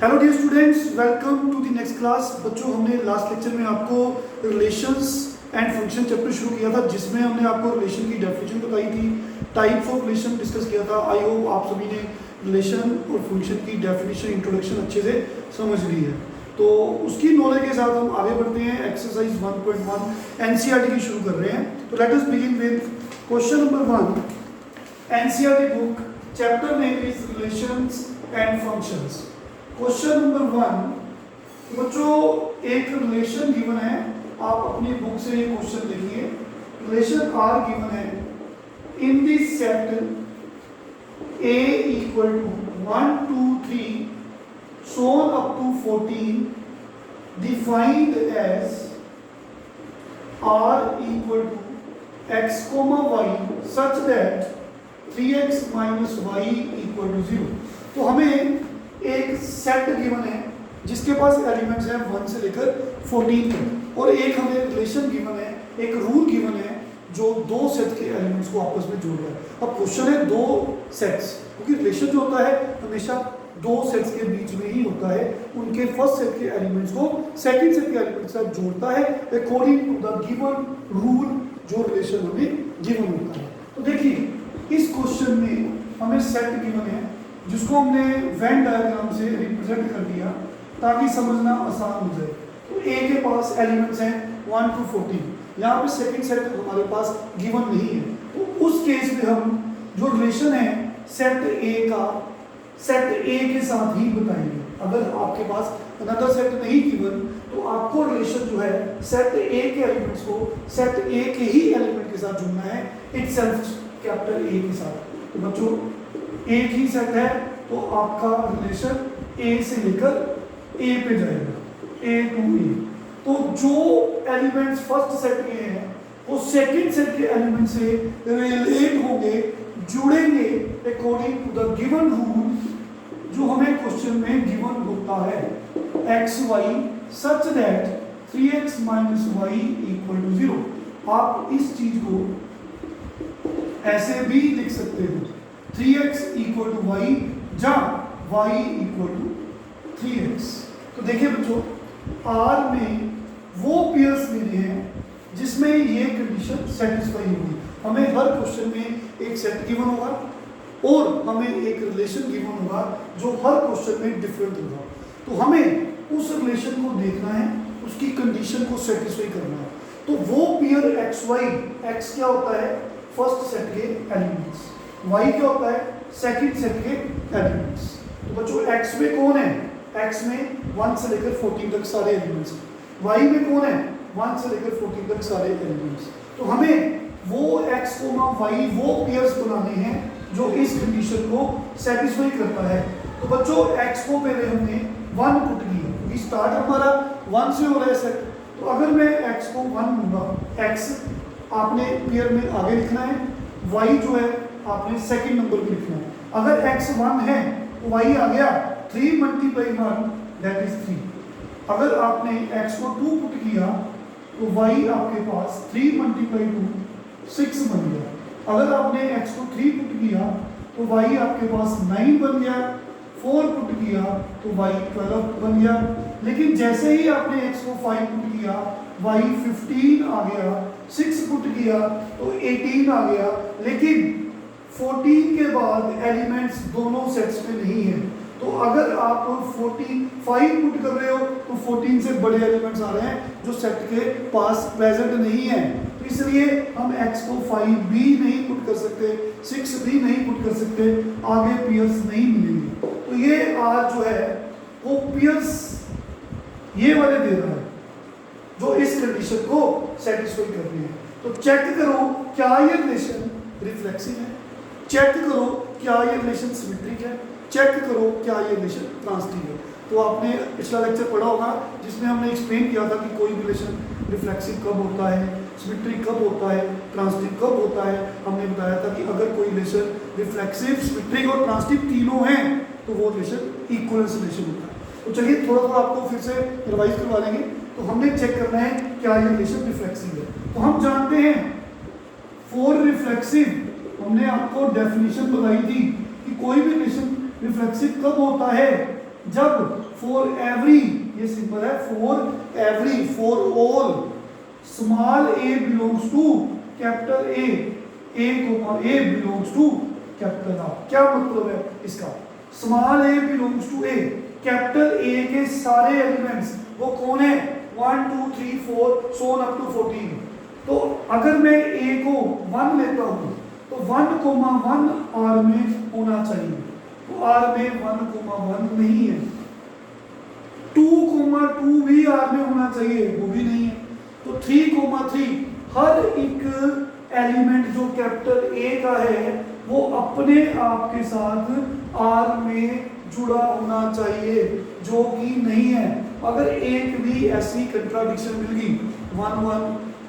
Hello dear students, welcome to the next class. बच्चों, हमने last lecture में आपको रिलेशंस एंड फंक्शन चैप्टर शुरू किया था, जिसमें हमने आपको रिलेशन की डेफिनेशन बताई थी, टाइप्स ऑफ रिलेशन डिस्कस किया था। आई होप आप सभी ने रिलेशन और फंक्शन की डेफिनेशन इंट्रोडक्शन अच्छे से समझ ली है। तो उसकी नॉलेज के साथ हम आगे बढ़ते हैं। एक्सरसाइज 1.1 एनसीईआरटी की शुरू कर रहे हैं। तो let us begin with question number 1। NCERT book, chapter name is relations and functions. Question number 1, बच्चों एक रिलेशन गिवन है। आप अपनी बुक से ये क्वेश्चन देखिए। रिलेशन आर गिवन है in this set A equal to 1 2 3 shown up to 14 defined as r equal to x comma y such that 3x minus y equal to 0। तो हमें एक सेट गिवन है जिसके पास elements हैं 1 से लेकर 14 तक, और एक हमें रिलेशन गिवन है, एक रूल गिवन है जो दो सेट के एलिमेंट्स को आपस में जोड़ रहा है। अब क्वेश्चन है दो सेट्स, क्योंकि रिलेशन जो होता है हमेशा दो सेट्स के बीच में ही होता है। उनके फर्स्ट सेट के एलिमेंट्स को सेकंड सेट के एलिमेंट्स के साथ जोड़ता है according to the given rule जो रिलेशन हमें गिवन होता है। तो देखिए इस क्वेश्चन में हमें सेट गिवन है जिसको हमने वेन डायग्राम से रिप्रेजेंट कर दिया ताकि समझना आसान हो जाए। तो ए के पास एलिमेंट्स हैं 1 to 14। यहाँ पे सेकंड सेट हमारे पास गिवन नहीं है, तो उस केस में हम जो रिलेशन है सेट ए का सेट ए के साथ ही बताएंगे। अगर आपके पास अनदर सेट नहीं गिवन तो आपको रिलेशन जो है सेट ए के एलिमेंट्स को सेट ए के ही एलिमेंट के साथ जुड़ना है, इटसेल्फ कैपिटल ए के साथ। तो बच्चों एक ही सेट है तो आपका रिलेशन ए से लेकर ए पे जाएगा, ए टू ए। तो जो एलिमेंट्स फर्स्ट सेट के हैं वो सेकंड सेट के एलिमेंट से रिलेट होंगे, जुड़ेंगे according to the given rule जो हमें क्वेश्चन में गिवन होता है, x Y such that 3x minus Y equal to 0। आप इस चीज को ऐसे भी लिख सकते हो, 3x इक्वल टू वाई जहाँ y इक्वल टू 3x। तो देखिए बच्चों, R में वो पेयर्स लेने हैं जिसमें ये कंडीशन सेटिस्फाई होगी। हमें हर क्वेश्चन में एक सेट गिवन होगा और हमें एक रिलेशन गिवन होगा जो हर क्वेश्चन में डिफरेंट होगा। तो हमें उस रिलेशन को देखना है, उसकी कंडीशन को सेटिस्फाई करना है। तो वो पेयर एक्स वाई, एक्स क्या होता है फर्स्ट सेट के एलिमेंट्स, y क्या होता है सेकंड सेट के एलिमेंट्स। तो बच्चों x में कौन है, x में 1 से लेकर 14 तक सारे एलिमेंट्स, y में कौन है 1 से लेकर 14 तक सारे एलिमेंट्स। तो हमें वो x y वो पेयर्स बनाने हैं जो इस कंडीशन को सेटिस्फाई करता है। तो बच्चों x को पहले हमने 1 पुट किया क्योंकि स्टार्ट हमारा 1 से हो रहा है सेट। तो अगर मैं x को 1 लूंगा, x आपने पेयर में आगे लिखना है, y जो है आपने सेकंड नंबर पे लिखना है। अगर x 1 है तो y आ गया 3 मल्टीप्लाई 1 दैट इज 3। अगर आपने x को 2 पुट किया तो y आपके पास 3 मल्टीप्लाई 2 6 बन गया। अगर आपने x को 3 पुट किया तो y आपके पास 9 बन गया। 4 पुट किया तो y 12 बन गया। लेकिन जैसे ही आपने x को 5 पुट किया y 15 आ गया, 6 पुट किया तो 18 आ गया। लेकिन 14 के बाद एलिमेंट्स दोनों सेट्स में नहीं है। तो अगर आप 45 पुट कर रहे हो तो 14 से बड़े एलिमेंट्स आ रहे हैं जो सेट के पास प्रेजेंट नहीं है। तो इसलिए हम x को 5 भी नहीं पुट कर सकते, 6 भी नहीं पुट कर सकते, आगे पेयर्स नहीं मिलेंगे। तो ये R जो है वो पेयर्स ये वाले दे रहा है जो इस कंडीशन को सेटिस्फाई कर रही है। तो चेक करो क्या ये रिलेशन रिफ्लेक्सिव है, चेक करो क्या ये रिलेशन सिमेट्रिक है, चेक करो क्या ये रिलेशन ट्रांसिटिव है। तो आपने पिछला लेक्चर पढ़ा होगा जिसमें हमने एक्सप्लेन किया था कि कोई रिलेशन रिफ्लेक्सिव कब होता है, सिमेट्रिक कब होता है, ट्रांसिटिव कब होता है। हमने बताया था कि अगर कोई रिलेशन रिफ्लेक्सिव, सिमेट्रिक और ट्रांसिटिव तीनों हैं तो वो रिलेशन इक्विवेलेंस रिलेशन होता है। तो चलिए थोड़ा थोड़ा आपको फिर से रिवाइज करवा लेंगे। तो हमने चेक करना है क्या ये रिलेशन रिफ्लेक्सिव है। तो हम जानते हैं फॉर रिफ्लेक्सिव हमने आपको डेफिनेशन बताई थी कि कोई भी रिलेशन रिफ्लेक्सिव कब होता है जब फॉर एवरी, ये सिंपल है, for every, for all small A belongs to capital A comma A belongs to capital R. क्या मतलब है इसका? Small A belongs to A, capital A के सारे एलिमेंट्स वो कौन है? 1 2 3 4 सो ऑन अप टू 14। तो अगर मैं ए को 1 लेता हूं तो 1 कोमा 1 आर में होना चाहिए, तो आर में 1 कोमा 1 नहीं है। 2 कोमा 2 भी आर में होना चाहिए, वो भी नहीं है। तो 3 कोमा 3, हर एक एलिमेंट जो कैपिटल ए का है वो अपने आप के साथ आर में जुड़ा होना चाहिए, जो कि नहीं है। अगर एक भी ऐसी कंट्राडिक्शन मिल गई, 1 1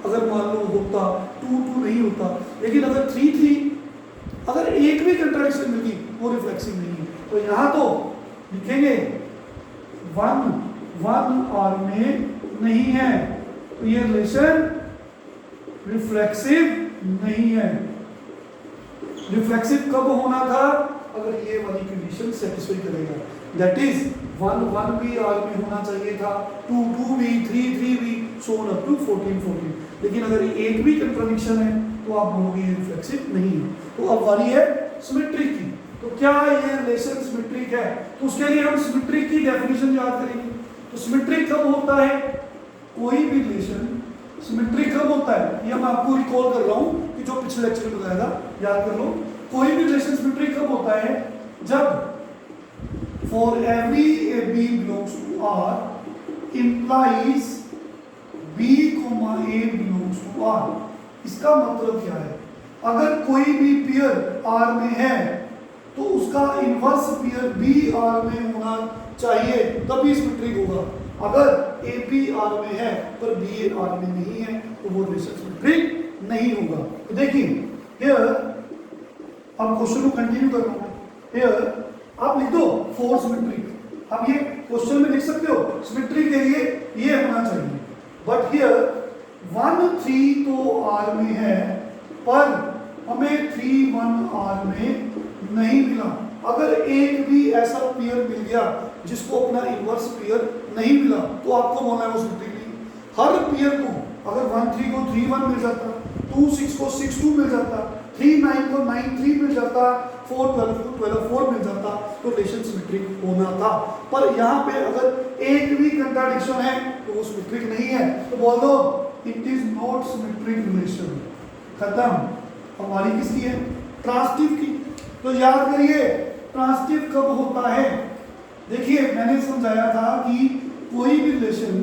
अगर मान लो होता, 2 2 नहीं होता, लेकिन अगर 3 3 अगर एक भी कंट्राडिक्शन मिल गई वो रिफ्लेक्सिव नहीं है। तो यहां तो लिखेंगे 1 1 आर में नहीं है, तो ये रिलेशन रिफ्लेक्सिव नहीं है। रिफ्लेक्सिव कब होना था? अगर ये वाली कंडीशन सेटिस्फाई करेगा, दैट इज 1 1 भी आर में होना चाहिए था, 2 2 भी, 3 3 भी, सो ऑन अप टू 14 14। लेकिन अगर एक भी कंट्राडिक्शन है तो आप बोलोगे ये रिफ्लेक्सिव नहीं है। तो अब वाली है सिमेट्रिक की। तो क्या ये रिलेशन सिमेट्रिक है? तो उसके लिए हम सिमेट्रिक की डेफिनेशन याद करेंगे। तो सिमेट्रिक कब होता है? कोई भी रिलेशन सिमेट्रिक कब होता है? ये मैं आपको रिकॉल कर रहा हूं कि जो पिछले लेक्चर में बताया था, याद कर लो। कोई भी रिलेशन सिमेट्रिक कब होता है? जब for every A B belongs to R implies B comma A belongs to R. इसका मतलब क्या है? अगर कोई भी पेयर आर में है तो उसका इनवर्स पेयर बी आर में होना चाहिए, तभी सिमेट्रिक होगा। अगर ए बी आर में है पर बी आर में नहीं है तो वो रिलेशन सिमेट्रिक नहीं होगा। तो देखिए हियर, अब क्वेश्चन को कंटिन्यू कर रहा हूं। हियर आप लिख दो फॉर सिमेट्रिक। अब ये क्वेश्चन में लिख सकते हो सिमेट्रिक के लिए ये होना चाहिए, बट हियर 1 3 तो आर में है पर हमें 3 1 आर में नहीं मिला। अगर एक भी ऐसा पेयर मिल गया जिसको अपना इनवर्स पेयर नहीं मिला तो आपको बोलना है वो सिमेट्रिक नहीं। हर पेयर को अगर 1 3 को 3 1 मिल जाता, 2 6 को 6 2 मिल जाता, 3 9 को 9 3 मिल जाता, 4 12 को 12 4 मिल जाता, तो रिलेशन सिमेट्रिक होना था। पर यहाँ पे अगर एक भी कंट्राडिक्शन है तो वो सिमेट्रिक नहीं है, तो बोल दो it is not symmetric relation. खत्म। हमारी किसकी है? ट्रांसिटिव की। तो याद करिए ट्रांसिटिव कब होता है? देखिए मैंने समझाया था कि कोई भी रिलेशन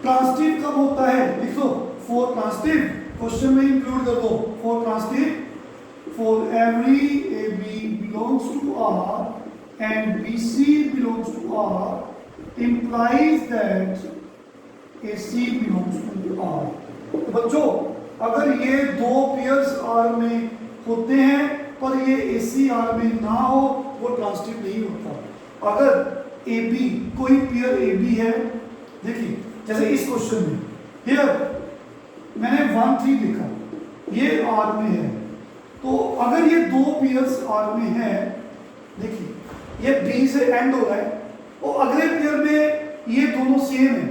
ट्रांसिटिव कब होता है। लिखो फॉर ट्रांसिटिव, क्वेश्चन में इंक्लूड कर दो for transitive, for every A B belongs to R and B C belongs to R implies that A C belongs to R. तो बच्चों अगर ये दो पेयर्स आर में होते हैं पर ये एसी आर में ना हो वो ट्रांसिटिव नहीं होता। अगर ए बी, कोई पेयर ए बी है, देखिए जैसे इस क्वेश्चन में हियर मैंने 1 3 लिखा, ये आर में है, तो अगर ये दो पेयर्स आर में है, देखिए ये बी से एंड हो रहा है और अगले पेयर में ये दोनों सेम है,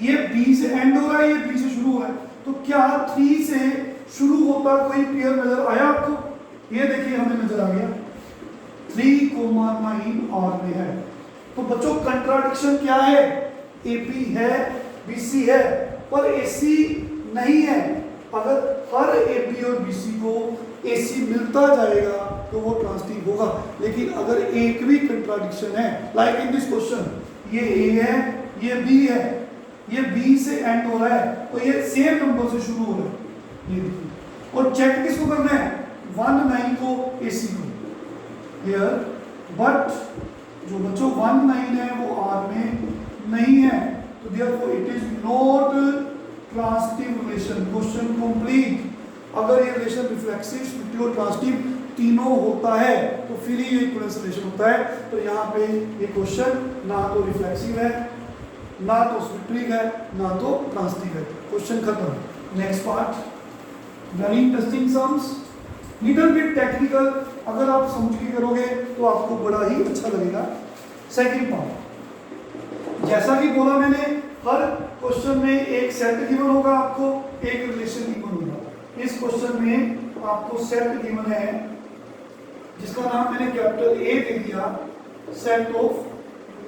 ये बी से एंड हो रहा है, ये बी से शुरू हो रहा है, तो क्या 3 से शुरू होता कोई पेयर नजर आया आपको? ये देखिए हमें नजर आ गया 3 9 आर में है। तो बच्चों कंट्राडिक्शन क्या है? एपी है, बीसी है, पर एसी नहीं है। अगर हर एपी और बीसी को एसी मिलता जाएगा तो वो ट्रांसिटिव होगा। लेकिन अगर एक भी कंट्राडिक्शन है, लाइक इन दिस क्वेश्चन, ये ए है, ये बी है, ये बी से एंड हो रहा है, तो ये सेम नंबर से शुरू हो रहा है, ये देखिए। और चेक किसको करना है? 1 9 को एसी को हियर, बट जो बच्चों 1 9 है वो आर में नहीं है, तो therefore it is not transitive relation. Question complete. अगर ये रिलेशन रिफ्लेक्सिव, सिमेट्रिक और ट्रांसिटिव तीनों होता है तो फिर ही ये इक्विवेलेंस रिलेशन होता है। तो यहाँ पे ये क्वेश्चन ना तो रिफ्लेक्सिव है, ना तो सिमेट्रिक है, ना तो ट्रांसिटिव है। क्वेश्चन खत्म। Next part, very interesting sums, little bit technical. अगर आप समझ के करोगे तो आपको बड़ा ही अच्छा लगेगा। सेकंड पार्ट, जैसा कि बोला मैंने, हर क्वेश्चन में एक सेट गिवन होगा आपको, एक रिलेशन गिवन होगा। इस क्वेश्चन में आपको सेट गिवन है जिसका नाम मैंने कैपिटल ए दे दिया, सेट ऑफ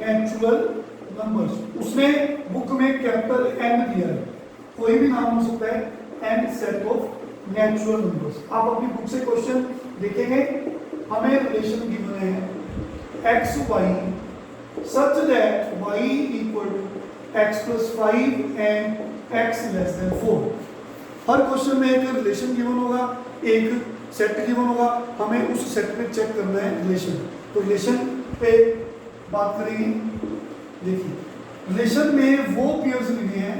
नेचुरल नंबर्स। उसने बुक में कैपिटल एन दिया है, कोई भी नाम हो सकता है, N set of natural numbers. आप अपनी बुक से क्वेश्चन देखेंगे, हमें रिलेशन गिवन है x Y such that y equal to x plus 5 and x less than 4। Her question में एक रिलेशन गिवन होगा, एक सेट गिवन होगा, हमें उस सेट पे चेक करना है रिलेशन। तो रिलेशन पे बात करेंगे। देखिए, रिलेशन में वो पेयर्स लिए हैं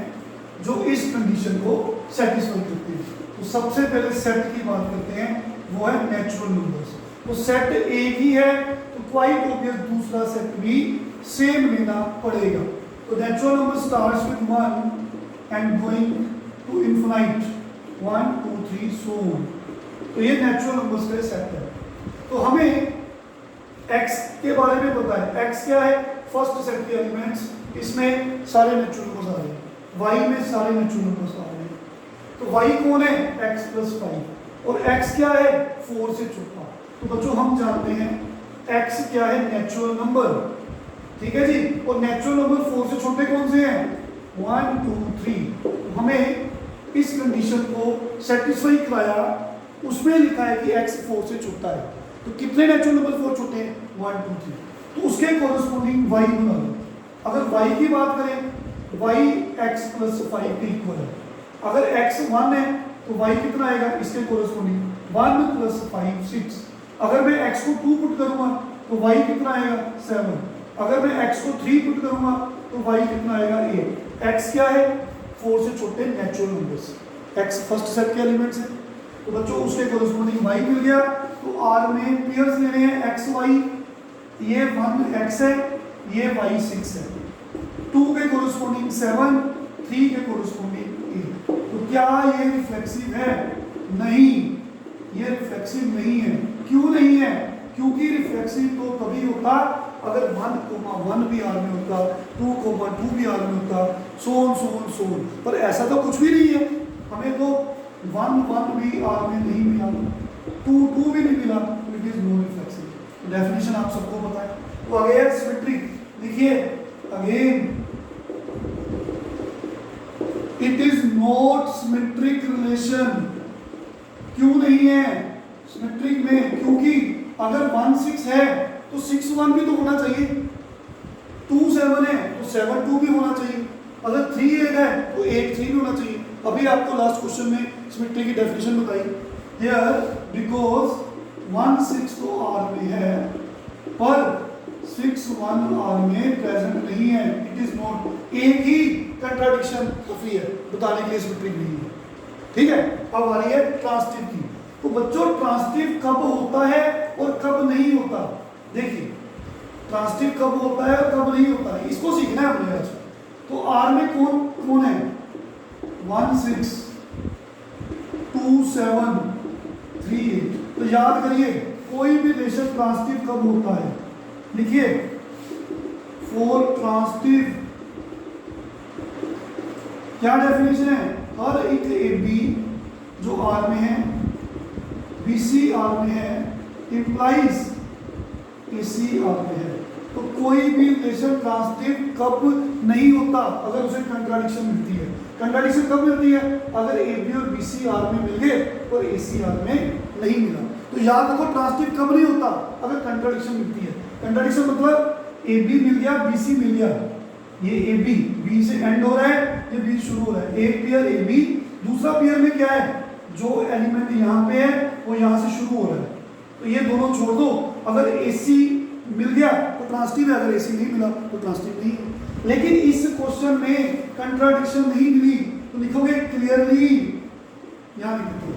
जो इस कंडीशन को सेटिस्फाई करते हैं। तो सबसे पहले सेट की बात करते हैं, वो है नेचुरल नंबर्स। तो सेट एक ही है तो क्वाइट ऑब्वियस दूसरा सेट भी सेम लेना पड़ेगा। तो natural number starts with 1 and going to infinite 1 2 3 so on. तो ये नेचुरल नंबर्स का सेट है। तो हमें x के बारे में पता है, x क्या है, फर्स्ट सेट के एलिमेंट्स, इसमें सारे नेचुरल नंबर्स आ रहे हैं, y में सारे नेचुरल नंबर्स आ रहे हैं। तो y कौन है, x plus 5, और x क्या है, 4 से छोटा। तो बच्चों हम जानते हैं x क्या है, नेचुरल नंबर, ठीक है जी। और नेचुरल नंबर 4 से छोटे कौन से हैं, 1 2 3। तो हमें इस कंडीशन को सेटिस्फाई कराया, उसमें लिखा है कि x 4 से छोटा है। तो कितने नेचुरल नंबर 4 छोटे हैं, 1 2 3। तो उसके कोरस्पोंडिंग y बना लो। अगर y की बात करें, y x plus 5 के इक्वल है। अगर x 1 है तो y कितना आएगा, इसके कोरस्पोंडिंग 1 plus 5 6। अगर मैं x को 2 पुट करूंगा तो y कितना आएगा, 7। अगर मैं x को 3 पुट करूंगा तो y कितना आएगा, 8। x क्या है, 4 से छोटे natural numbers, x first set के एलिमेंट्स है। तो बच्चों उसके कोरस्पोंडिंग y मिल गया। तो r में पेयर्स लेने हैं x y, ये 1 x है, ये y 6 है। 2 के कोरस्पोंडिंग 7, 3 के कोरस्पोंडिंग 8। तो क्या ये रिफ्लेक्सिव है, नहीं, ये रिफ्लेक्सिव नहीं है। क्यों नहीं है, क्योंकि रिफ्लेक्सिव तो तभी होता अगर 1,1 भी आर में होता, 2,2 भी आर में होता, सो ऑन। पर ऐसा तो कुछ भी नहीं है, हमें तो 1 भी आर में नहीं मिला, 2 भी नहीं मिला, तो it is no reflexive. Definition आप सबको पता है। तो अगेन सिमेट्रिक, देखिए again it is not symmetric relation. क्यों नहीं है सिमेट्रिक में, क्योंकि अगर 1 6 है तो 6 1 भी तो होना चाहिए, 2 7 है तो 7 2 भी होना चाहिए, अगर 3 8 है तो 8 3 भी होना चाहिए। अभी आपको लास्ट क्वेश्चन में सिमेट्री की डेफिनेशन बताई, हियर बिकॉज 1 6 तो आर में है पर 6 1 आर में प्रेजेंट नहीं है, इट इज नॉट। एक ही कंट्राडिक्शन काफी है बताने के लिए सिमेट्रिक नहीं है, ठीक है। अब आ रही है ट्रांसिटिव की। तो बच्चों ट्रांसिटिव कब होता है और कब नहीं होता, देखिए ट्रांसिटिव कब होता है और कब नहीं होता है, इसको सीखना है अपने आज। तो आर में कौन कौन है, 1 6 2 7 3 8। तो याद करिए कोई भी रिलेशन ट्रांसिटिव कब होता है, लिखिए फॉर ट्रांसिटिव क्या डेफिनेशन है, हर एक ए बी जो आर में है, बी सी आर में है, इंप्लाइज ए सी आर में है। तो कोई भी रिलेशन ट्रांसिटिव कब नहीं होता, अगर उसे कंट्राडिक्शन मिलती है। कंट्राडिक्शन कब मिलती है, अगर ए बी और बी सी आर में मिल गए और ए सी आर में नहीं मिला। तो याद रखो ट्रांसिटिव कब नहीं होता, अगर कंट्राडिक्शन मिलती है। कंट्राडिक्शन मतलब ए बी मिल गया, बी सी मिल गया, ये ए बी, बी से एंड हो रहा है, ये बी शुरू हो रहा है, एक पेयर ए बी, दूसरा पेयर में क्या है, जो एलिमेंट यहाँ पे है वो यहाँ से शुरू हो रहा है, तो ये दोनों छोड़ दो। अगर AC मिल गया तो ट्रांसिटिव है, अगर AC नहीं मिला तो ट्रांसिटिव नहीं है। लेकिन इस क्वेश्चन में कंट्राडिक्शन नहीं मिली तो लिखोगे क्लियरली, यहाँ लिखोगे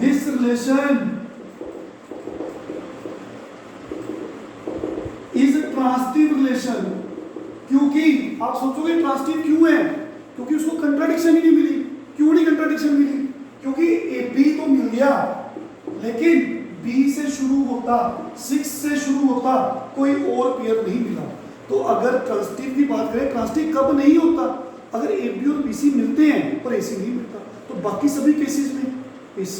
this relation is transitive relation. क्योंकि आप सोचोगे ट्रांसिटिव क्यों है, क्योंकि उसको कंट्राडिक्शन ही नहीं मिली। क्यों नहीं कंट्राडिक्शन मिली, क्योंकि ए बी तो मिल गया लेकिन बी से शुरू होता, 6 से शुरू होता, कोई और पेयर नहीं मिला। तो अगर ट्रांसटिव की बात करें, ट्रांसटिव कब नहीं होता? अगर AB और BC मिलते हैं पर AC नहीं मिलता। तो बाकी सभी केसेस में AC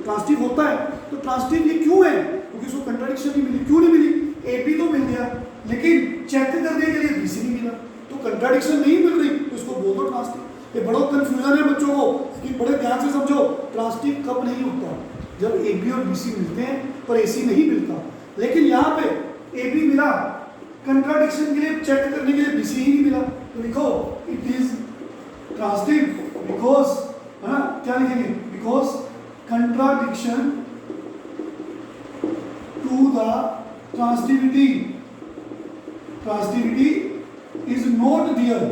ट्रांसटिव होता है। तो ट्रांसटिव ये क्यों है? क्योंकि उसको कंट्राडिक्शन नहीं मिली। क्यों नहीं मिली? AB तो मिल गया लेकिन चेक करने के लिए BC नहीं मिला, तो कंट्राडिक्शन नहीं मिल रही तो इसको बोल दो ट्रांसटिव। ये बड़ा कंफ्यूजन है बच्चों को, कि बड़े ध्यान से समझो। ट्रांसटिव कब नहीं होता? जब AB और BC मिलते हैं पर AC नहीं मिलता। लेकिन यहाँ पे AB मिला, कंट्राडिक्शन के लिए चेक करने के लिए BC ही नहीं मिला, तो लिखो इट इज ट्रांसटिव बिकॉज, है ना, क्या लिखेंगे? Because contradiction to the transitivity is not there,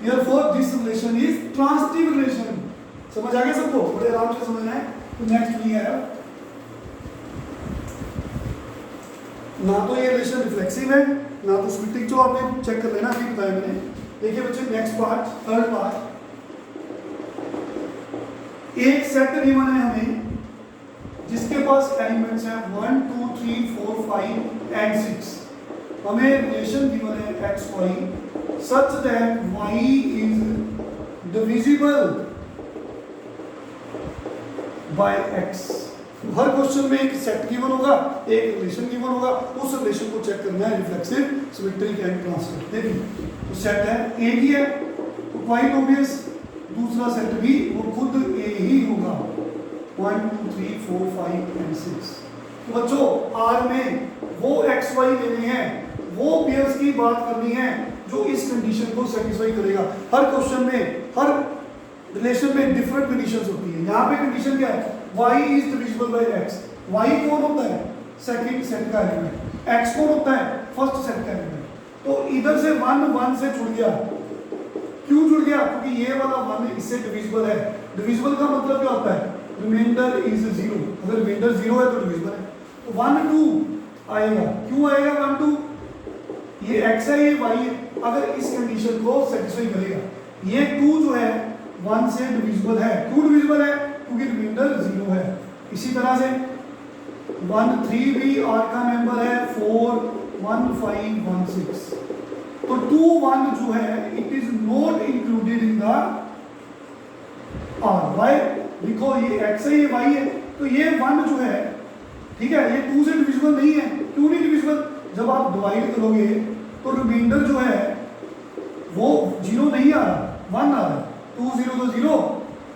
therefore this relation is transitive relation। समझ आ गया सबको? बड़े आराम से समझना है। तो नेक्स्ट वी है, ना तो ये रिलेशन रिफ्लेक्सिव है ना तो सिमेट्रिक, जो आपने चेक कर लेना, अभी बताया मैंने। देखिए बच्चे नेक्स्ट पार्ट, थर्ड पार्ट, एक सेट गिवन है हमें जिसके पास एलिमेंट्स हैं 1 2 3 4 5 एंड 6। हमें रिलेशन गिवन है x Y such that y is divisible by x। हर क्वेश्चन में एक सेट गिवन होगा, एक रिलेशन गिवन होगा, उस रिलेशन को चेक करना है, रिफ्लेक्सिव, सिमेट्रिक एंड ट्रांसटिव। देखिए तो सेट है एक ही है तो क्वाइट ऑब्वियस, दूसरा सेट भी वो खुद ए ही होगा, 1 2 3 4 5 एंड 6। तो बच्चों R में वो एक्स वाई लेने हैं, वो पेयर्स की बात करनी है जो इस कंडीशन को सेटिस्फाई करेगा। हर क्वेश्चन में, हर रिलेशन में डिफरेंट कंडीशंस होती है। यहाँ पे कंडीशन क्या है? y is divisible by x। y कौन होता है? सेकंड सेट का एलिमेंट। x कौन होता है? फर्स्ट सेट का एलिमेंट। तो इधर से 1 1 से जुड़ गया। क्यों जुड़ गया? क्योंकि ये वाला 1 इससे डिविजिबल है। डिविजिबल का मतलब क्या होता है? Reminder is 0। अगर रिमाइंडर 0 है तो डिविजिबल है। तो 1 2 आएगा। क्यों आएगा 1 2? ये x है, ये y है। अगर इस कंडीशन को सेटिस्फाई करेगा, ये 2 जो है 1 से डिविजिबल है। क्यों डिविजिबल है? क्योंकि रिमाइंडर 0 है। इसी तरह से 1 3 भी R का मेंबर है, 4 1 5 1 6। तो 2 1 जो है it is not included in the R। Why? देखो ये x है, ये y है, तो ये 1 जो है, ठीक है, ये 2 से डिविजिबल नहीं है। क्यों नहीं डिविजिबल? जब आप डिवाइड करोगे तो रिमाइंडर जो है वो 0 नहीं आ रहा, 1 आ रहा है। 2 0 तो 0,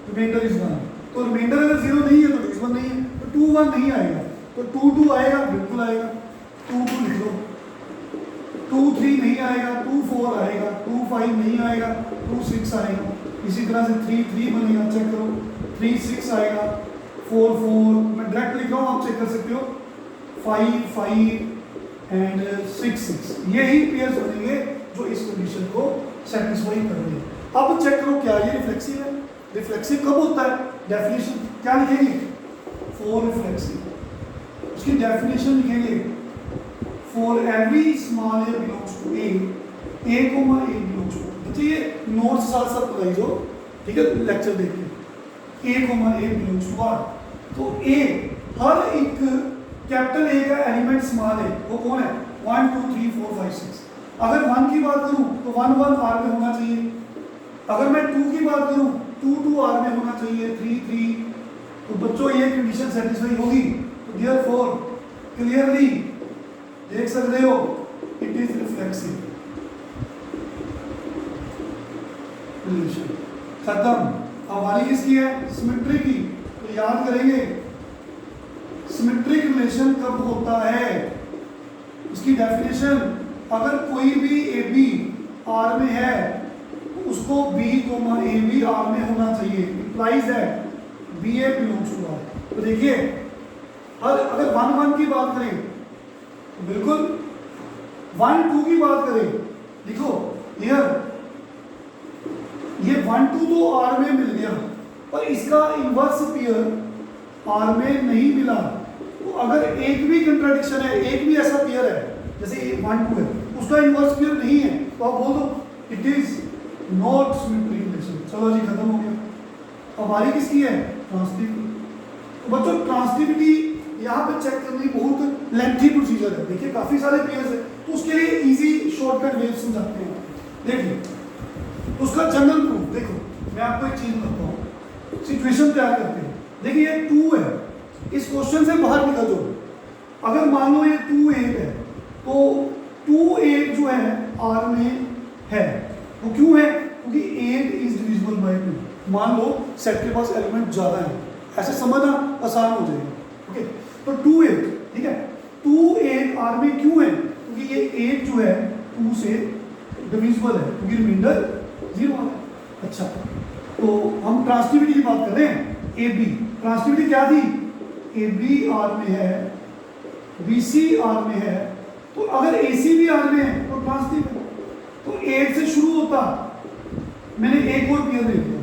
रिमाइंडर इज 1। तो रिमाइंडर अगर 0 नहीं है तो डिविजिबल नहीं है, तो 2 1 नहीं आएगा। तो 2 2 आएगा, बिल्कुल आएगा, 2 2 लिख लो। 2 3 नहीं आएगा, 2 4 आएगा, 2 5 नहीं आएगा, 2 6 आएगा। इसी तरह से 3 3 बनेगा, चेक करो, 3 6 आएगा, 4 4, मैं डायरेक्ट लिख रहा हूँ, आप चेक कर सकते हो, 5 5 एंड 6 6। यही पेयर्स बनेंगे जो इस कंडीशन को सेटिस्फाई करेंगे। अब चेक करो क्या ये रिफ्लेक्सिव है? रिफ्लेक्सिव कब होता है? डेफिनेशन क्या लिखेंगे? फॉर रिफ्लेक्सिव, उसकी डेफिनेशन लिखेंगे, for every small A belongs to a belongs to. बच्चे ये नोट्स साथ साथ बताइए जो, ठीक है, लेक्चर देख के, ए बिलोंग्स टू आर। तो ए, हर एक कैपिटल ए का एलिमेंट स्मॉल है, वो कौन है? 1 2 3 4 5 6। अगर 1 की बात करूं तो 1 1 आर में होना चाहिए। अगर मैं 2 की बात करूं 2 2 आर में होना चाहिए, 3 3। तो बच्चों ये कंडीशन सेटिस्फाई होगी। तो देयरफॉर क्लियरली देख सकते हो इट इज रिफ्लेक्सिव रिलेशन। खत्म। अब वाली किसकी है? सिमेट्री की। तो याद करेंगे सिमेट्रिक रिलेशन कब होता है, उसकी डेफिनेशन, अगर कोई भी ए बी आर में है तो उसको बी ए बी आर में होना चाहिए। इम्प्लाइज है b a belongs to R. तो देखिए अगर 1 1 की बात करें तो बिल्कुल, 1 2 की बात करें, देखो हियर ये 1 2 तो आर में मिल गया, पर इसका इनवर्स पेयर आर में नहीं मिला। तो अगर एक भी कंट्राडिक्शन है, एक भी ऐसा पेयर है जैसे 1 2 है, उसका इनवर्स पेयर नहीं है, तो आप बोल दो it is not symmetric relation. चलो जी खत्म हो गया। अब हमारी किसकी है? ट्रांसटिविटी। तो बच्चों ट्रांसटिविटी यहाँ पे चेक करनी बहुत लेंथी प्रोसीजर है। देखिए काफी सारे पेयर्स है, तो उसके लिए इजी शॉर्टकट वे समझाते हैं। देखिए उसका जनरल प्रूफ देखो, मैं आपको एक चीज बताता हूँ, सिचुएशन तैयार करते हैं। देखिए ये 2 है, इस क्वेश्चन से बाहर निकल जाओ। अगर मान लो ये 2 8 है तो 2 8 जो है R में है, वो क्यों है? क्योंकि 8 इज डिविजिबल बाय 2। मान लो सेट के पास एलिमेंट ज्यादा है, ऐसे समझना आसान हो जाएगा। ओके, तो 2 8 ठीक है, 2 8 R में क्यों है? क्योंकि ये 8 जो है 2 से डिविजिबल है, क्योंकि रिमाइंडर 0 है। अच्छा, तो हम ट्रांसटिविटी की बात कर रहे हैं। AB ट्रांसटिविटी क्या थी? AB R में है, BC R में है, तो अगर AC भी R में है तो ट्रांसटिव है। तो 8 से शुरू होता, मैंने एक और क्लियर ले लिया,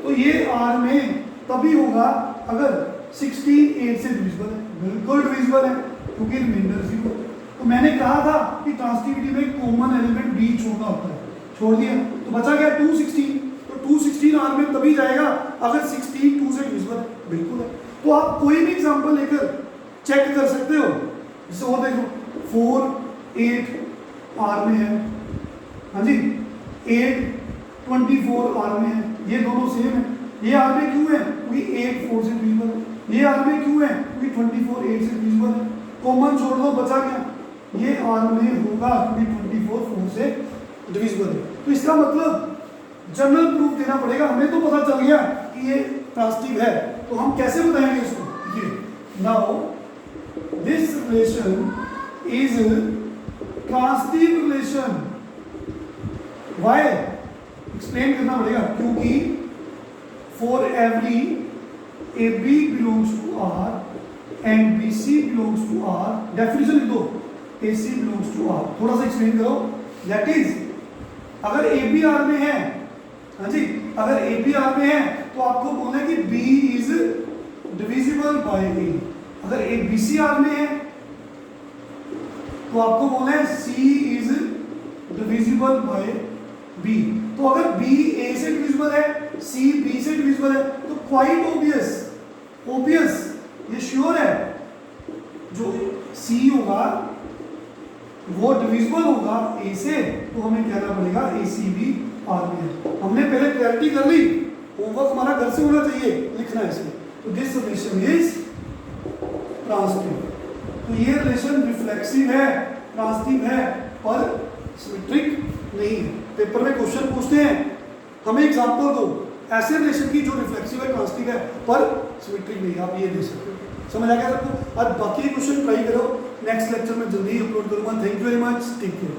तो ये R में तभी होगा अगर 16 8 से डिविजिबल है, बिल्कुल डिविजिबल है क्योंकि रिमाइंडर 0। तो मैंने कहा था कि ट्रांसटिविटी में कॉमन एलिमेंट B छोड़ना होता है, छोड़ दिया तो बचा गया 216। तो 216 R में तभी जाएगा अगर 16 2 से डिविजिबल है, बिल्कुल है। तो आप कोई भी एग्जांपल लेकर चेक कर सकते हो। जैसे और देखो 4 8 R में है, हाँ जी, 8 24 R में है, ये दोनों सेम है। ये R में क्यों है? क्योंकि 8 4 से डिविजिबल है। ये R में क्यों है? क्योंकि 24 8 से डिविजिबल है। कॉमन छोड़ दो, बचा गया, ये R में होगा क्योंकि 24 4 से डिविजिबल है। तो इसका मतलब जनरल प्रूफ देना पड़ेगा। हमें तो पता चल गया कि ये ट्रांसटिव है, तो हम कैसे बताएंगे इसको? ये now this relation is transitive relation. Why? Explain करना पड़ेगा, क्योंकि for every AB belongs to R and BC belongs to R, definition लिख दो, AC बिलोंग्स टू R। थोड़ा सा एक्सप्लेन करो। दैट इज अगर AB R में है, हाँ जी, अगर AB R में है तो आपको बोलना है कि B is divisible bye A। अगर BC R में है तो आपको बोलना है C is divisible bye B। तो अगर B A से डिविजिबल है, C B से डिविजिबल है, तो क्वाइट ऑब्वियस, ये श्योर है, जो C होगा वो डिविजिबल होगा A से, तो हमें कहना पड़ेगा AC भी R में है। हमने पहले क्लैरिटी कर ली, होमवर्क हमारा घर से होना चाहिए, लिखना है इसे। तो दिस रिलेशन इज ट्रांसटिव। तो ये रिलेशन रिफ्लेक्सिव है, ट्रांसटिव है, पर सिमेट्रिक नहीं है। पेपर में क्वेश्चन पूछते हैं, हमें एग्जांपल दो ऐसे रिलेशन की जो रिफ्लेक्सिव है, ट्रांसटिव है, पर सिमेट्रिक नहीं है। आप ये दे सकते हो। समझ आ गया सबको? और बाकी क्वेश्चन ट्राई करो, नेक्स्ट लेक्चर में जल्दी ही अपलोड करूंगा। Thank you very much, take care.